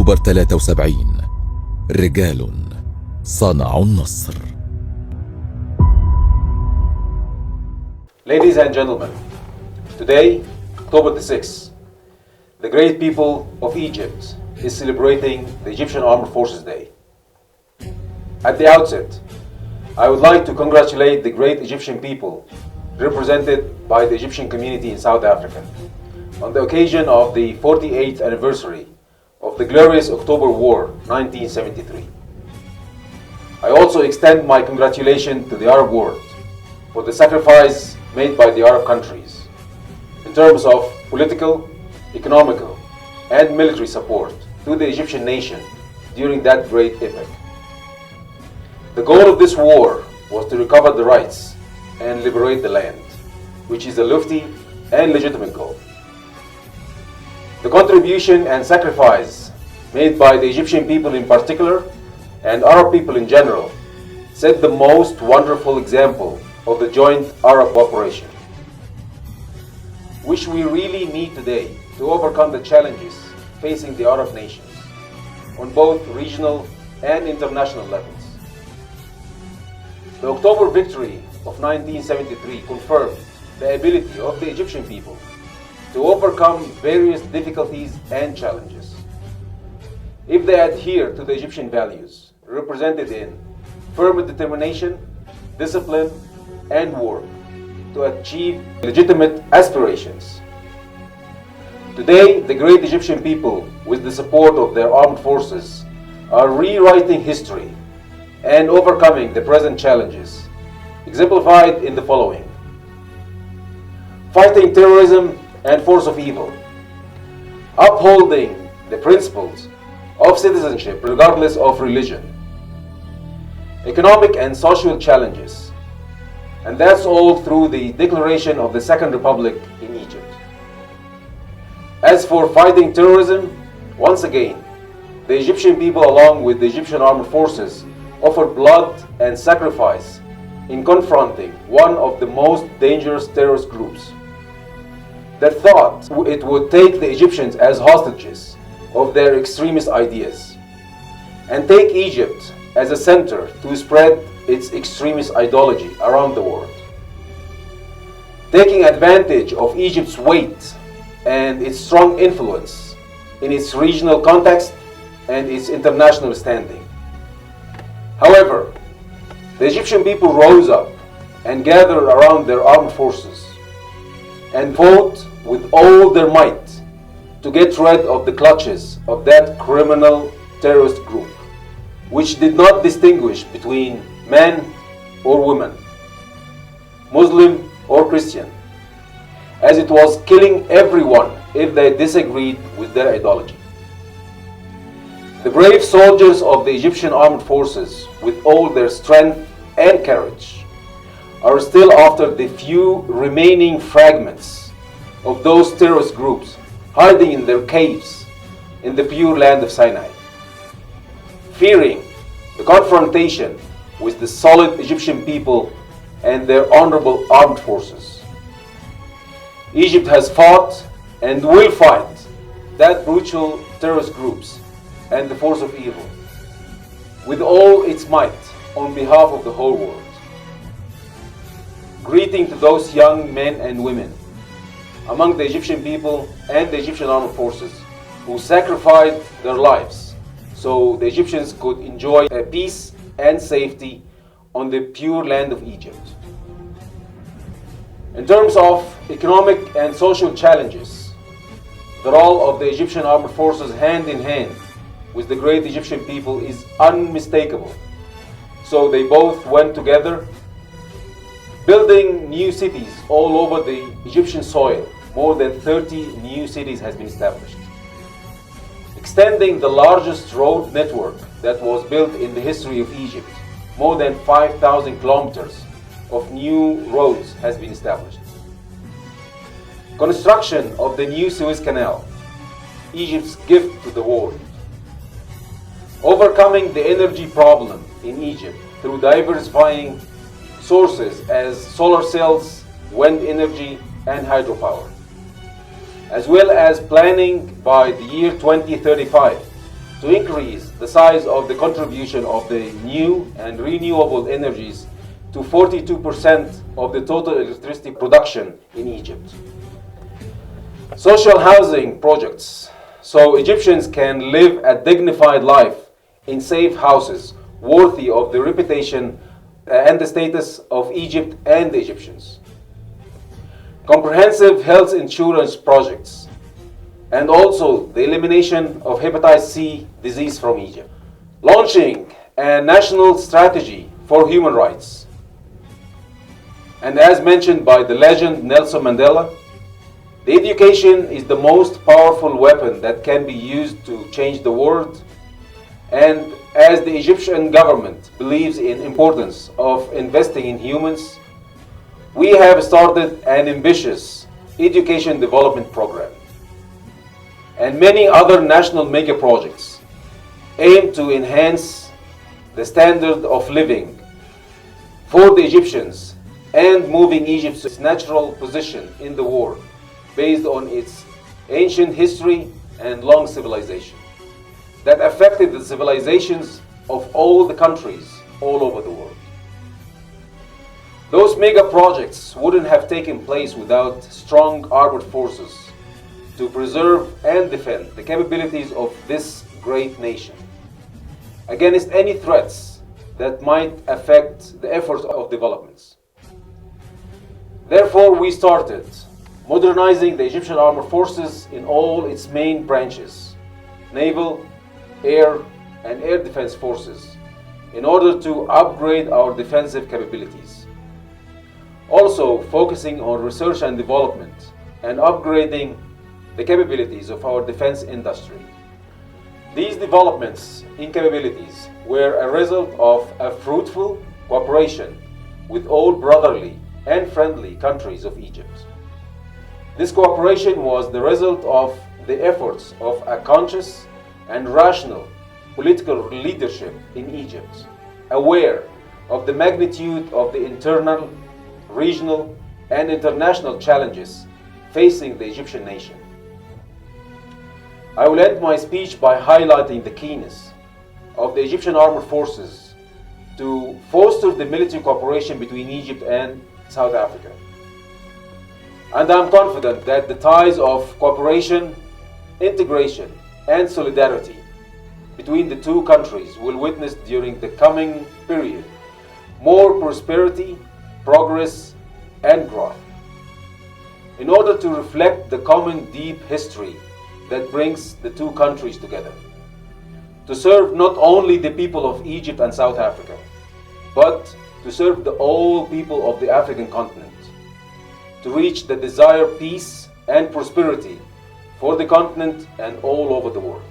أكتوبر 73 رجال صنعوا النصر. Ladies and gentlemen, today, October the 6th, the great people of Egypt is celebrating the Egyptian Armed Forces Day. At the outset, I would like to congratulate the great Egyptian people represented by the Egyptian community in South Africa on the occasion of the 48th anniversary of the glorious October War 1973. I also extend my congratulations to the Arab world for the sacrifice made by the Arab countries in terms of political, economical, and military support to the Egyptian nation during that great epoch. The goal of this war was to recover the rights and liberate the land, which is a lofty and legitimate goal. The contribution and sacrifice made by the Egyptian people in particular and Arab people in general set the most wonderful example of the joint Arab cooperation, which we really need today to overcome the challenges facing the Arab nations on both regional and international levels. The October victory of 1973 confirmed the ability of the Egyptian people to overcome various difficulties and challenges if they adhere to the Egyptian values represented in firm determination, discipline, and work to achieve legitimate aspirations. Today, the great Egyptian people, with the support of their armed forces, are rewriting history and overcoming the present challenges, exemplified in the following: fighting terrorism and force of evil, upholding the principles of citizenship regardless of religion, economic and social challenges, and that's all through the declaration of the Second Republic in Egypt. As for fighting terrorism, once again, the Egyptian people, along with the Egyptian armed forces, offered blood and sacrifice in confronting one of the most dangerous terrorist groups that thought it would take the Egyptians as hostages of their extremist ideas and take Egypt as a center to spread its extremist ideology around the world. Taking advantage of Egypt's weight and its strong influence in its regional context and its international standing. However, the Egyptian people rose up and gathered around their armed forces and fought with all their might to get rid of the clutches of that criminal terrorist group, which did not distinguish between man or woman, Muslim or Christian, as it was killing everyone if they disagreed with their ideology. The brave soldiers of the Egyptian armed forces, with all their strength and courage, are still after the few remaining fragments of those terrorist groups hiding in their caves in the pure land of Sinai, fearing the confrontation with the solid Egyptian people and their honorable armed forces. Egypt has fought and will fight that brutal terrorist groups and the force of evil with all its might on behalf of the whole world. Greeting to those young men and women among the Egyptian people and the Egyptian armed forces who sacrificed their lives so the Egyptians could enjoy peace and safety on the pure land of Egypt. In terms of economic and social challenges, the role of the Egyptian armed forces hand in hand with the great Egyptian people is unmistakable. So they both went together, building new cities all over the Egyptian soil. More than 30 new cities has been established. Extending the largest road network that was built in the history of Egypt. More than 5,000 kilometers of new roads has been established. Construction of the new Suez Canal, Egypt's gift to the world. Overcoming the energy problem in Egypt through diversifying sources as solar cells, wind energy, and hydropower, as well as planning by the year 2035 to increase the size of the contribution of the new and renewable energies to 42% of the total electricity production in Egypt. Social housing projects, so Egyptians can live a dignified life in safe houses worthy of the reputation and the status of Egypt and the Egyptians. Comprehensive health insurance projects, and also the elimination of hepatitis C disease from Egypt. Launching a national strategy for human rights. And as mentioned by the legend Nelson Mandela, the education is the most powerful weapon that can be used to change the world. And as the Egyptian government believes in importance of investing in humans, we have started an ambitious education development program and many other national mega projects aim to enhance the standard of living for the Egyptians and moving Egypt's natural position in the world based on its ancient history and long civilization that affected the civilizations of all the countries all over the world. Those mega projects wouldn't have taken place without strong armed forces to preserve and defend the capabilities of this great nation against any threats that might affect the efforts of developments. Therefore, we started modernizing the Egyptian armed forces in all its main branches, naval, air, and air defense forces, in order to upgrade our defensive capabilities. Also focusing on research and development and upgrading the capabilities of our defense industry. These developments in capabilities were a result of a fruitful cooperation with all brotherly and friendly countries of Egypt. This cooperation was the result of the efforts of a conscious and rational political leadership in Egypt, aware of the magnitude of the internal, regional, and international challenges facing the Egyptian nation. I will end my speech by highlighting the keenness of the Egyptian armed forces to foster the military cooperation between Egypt and South Africa. And I'm confident that the ties of cooperation, integration, and solidarity between the two countries will witness during the coming period more prosperity, progress, and growth. In order to reflect the common deep history that brings the two countries together, to serve not only the people of Egypt and South Africa, but to serve the all people of the African continent, to reach the desired peace and prosperity for the continent and all over the world.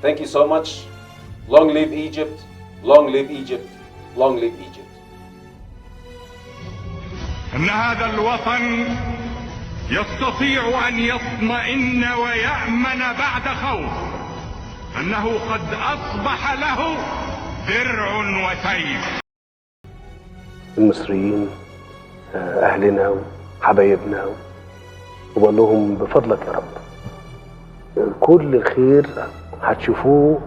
Thank you so much. Long live Egypt, long live Egypt, long live Egypt. إن هذا الوطن يستطيع أن يطمئن ويأمن بعد خوف أنه قد أصبح له درع وسيف. المصريين أهلنا وحبايبنا وبقول لهم بفضلك يا رب كل الخير هتشوفوه.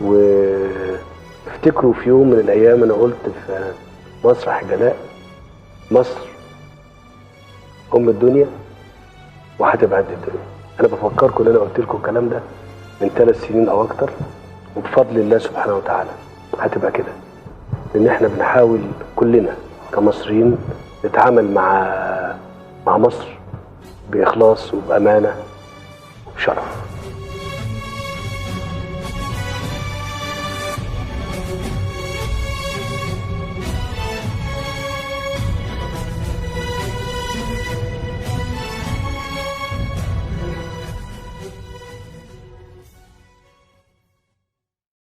وافتكروا في يوم من الأيام أنا قلت في مسرح جلاء مصر أم الدنيا وهتبقى قد الدنيا. أنا بفكركم إن أنا قلت لكم الكلام ده من 3 سنين أو أكتر، وبفضل الله سبحانه وتعالى هتبقى كده، لأن إحنا بنحاول كلنا كمصريين نتعامل مع مصر بإخلاص وبأمانة وبشرف.